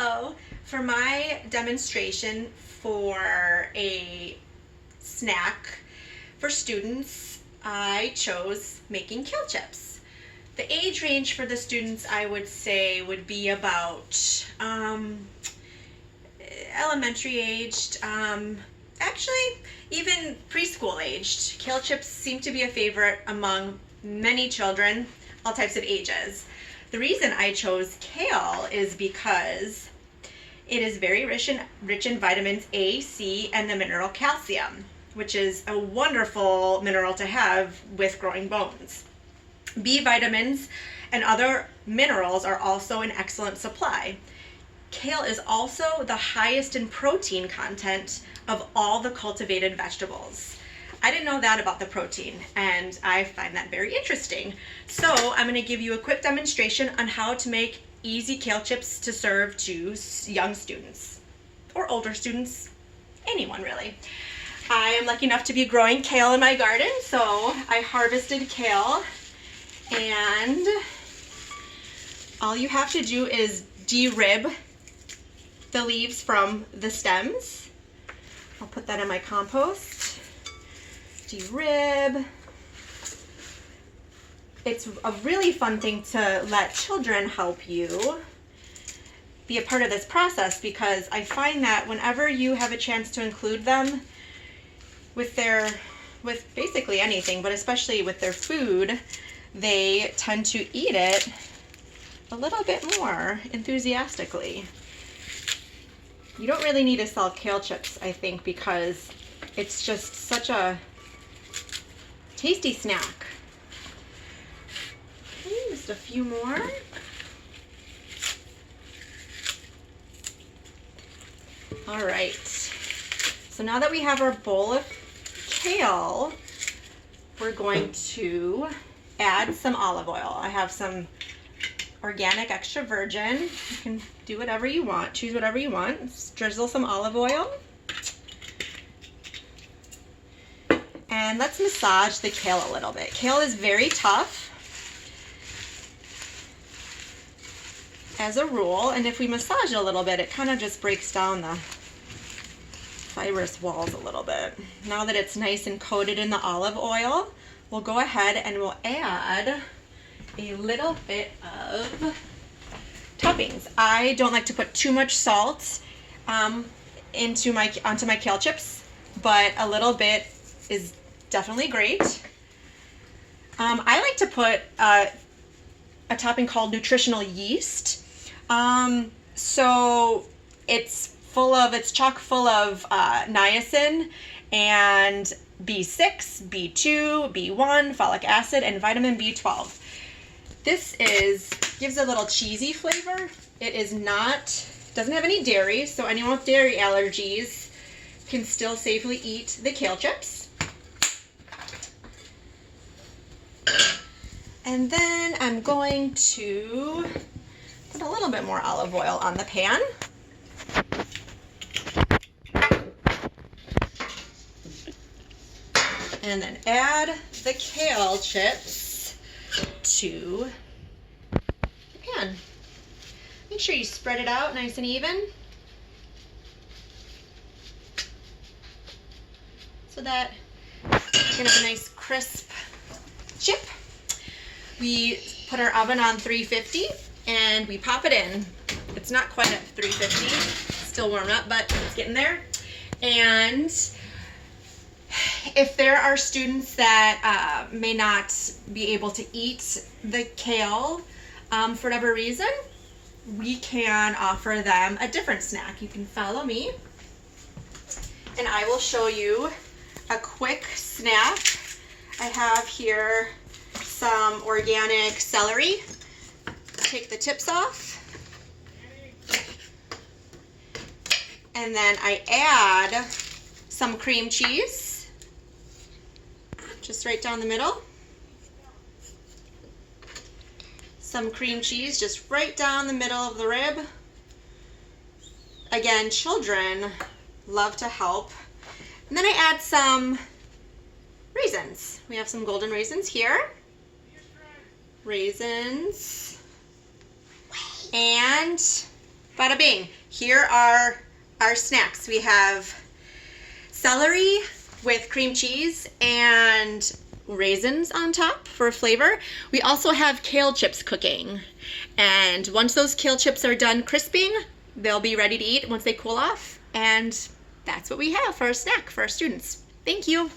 Hello. For my demonstration for a snack for students, I chose making kale chips. The age range for the students, I would say, would be about elementary aged, actually even preschool aged. Kale chips seem to be a favorite among many children, all types of ages. The reason I chose kale is because it is very rich in vitamins A, C, and the mineral calcium, which is a wonderful mineral to have with growing bones. B vitamins and other minerals are also in excellent supply. Kale is also the highest in protein content of all the cultivated vegetables. I didn't know that about the protein, and I find that very interesting. So I'm going to give you a quick demonstration on how to make easy kale chips to serve to young students or older students, anyone really. I am lucky enough to be growing kale in my garden, so I harvested kale, and all you have to do is de-rib the leaves from the stems. I'll put that in my compost. De-rib. It's a really fun thing to let children help you be a part of this process, because I find that whenever you have a chance to include them with basically anything, but especially with their food, they tend to eat it a little bit more enthusiastically. You don't really need to sell kale chips, I think, because it's just such a tasty snack. Okay, just a few more. All right, so now that we have our bowl of kale, we're going to add some olive oil. I have some organic extra virgin. You can do whatever you want, choose whatever you want. Just drizzle some olive oil. And let's massage the kale a little bit. Kale is very tough as a rule, and if we massage it a little bit, it kind of just breaks down the fibrous walls a little bit. Now that it's nice and coated in the olive oil, we'll go ahead and we'll add a little bit of toppings. I don't like to put too much salt onto my kale chips, but a little bit is definitely great. I like to put a topping called nutritional yeast. So it's chock full of niacin and B6, B2, B1, folic acid, and vitamin B12. This gives a little cheesy flavor. It doesn't have any dairy, so anyone with dairy allergies can still safely eat the kale chips. And then I'm going to put a little bit more olive oil on the pan. And then add the kale chips to the pan. Make sure you spread it out nice and even so that you get a nice crisp chip. We put our oven on 350 and we pop it in. It's not quite at 350, still warm up, but it's getting there. And if there are students that may not be able to eat the kale for whatever reason, we can offer them a different snack. You can follow me and I will show you a quick snack. I have here some organic celery. Take the tips off. And then I add some cream cheese, just right down the middle. Some cream cheese just right down the middle of the rib. Again, children love to help. And then I add some raisins. We have some golden raisins here. Raisins. And Bada bing. Here are our snacks. We have celery with cream cheese and raisins on top for flavor. We also have kale chips cooking. And once those kale chips are done crisping, they'll be ready to eat once they cool off. And that's what we have for a snack for our students. Thank you.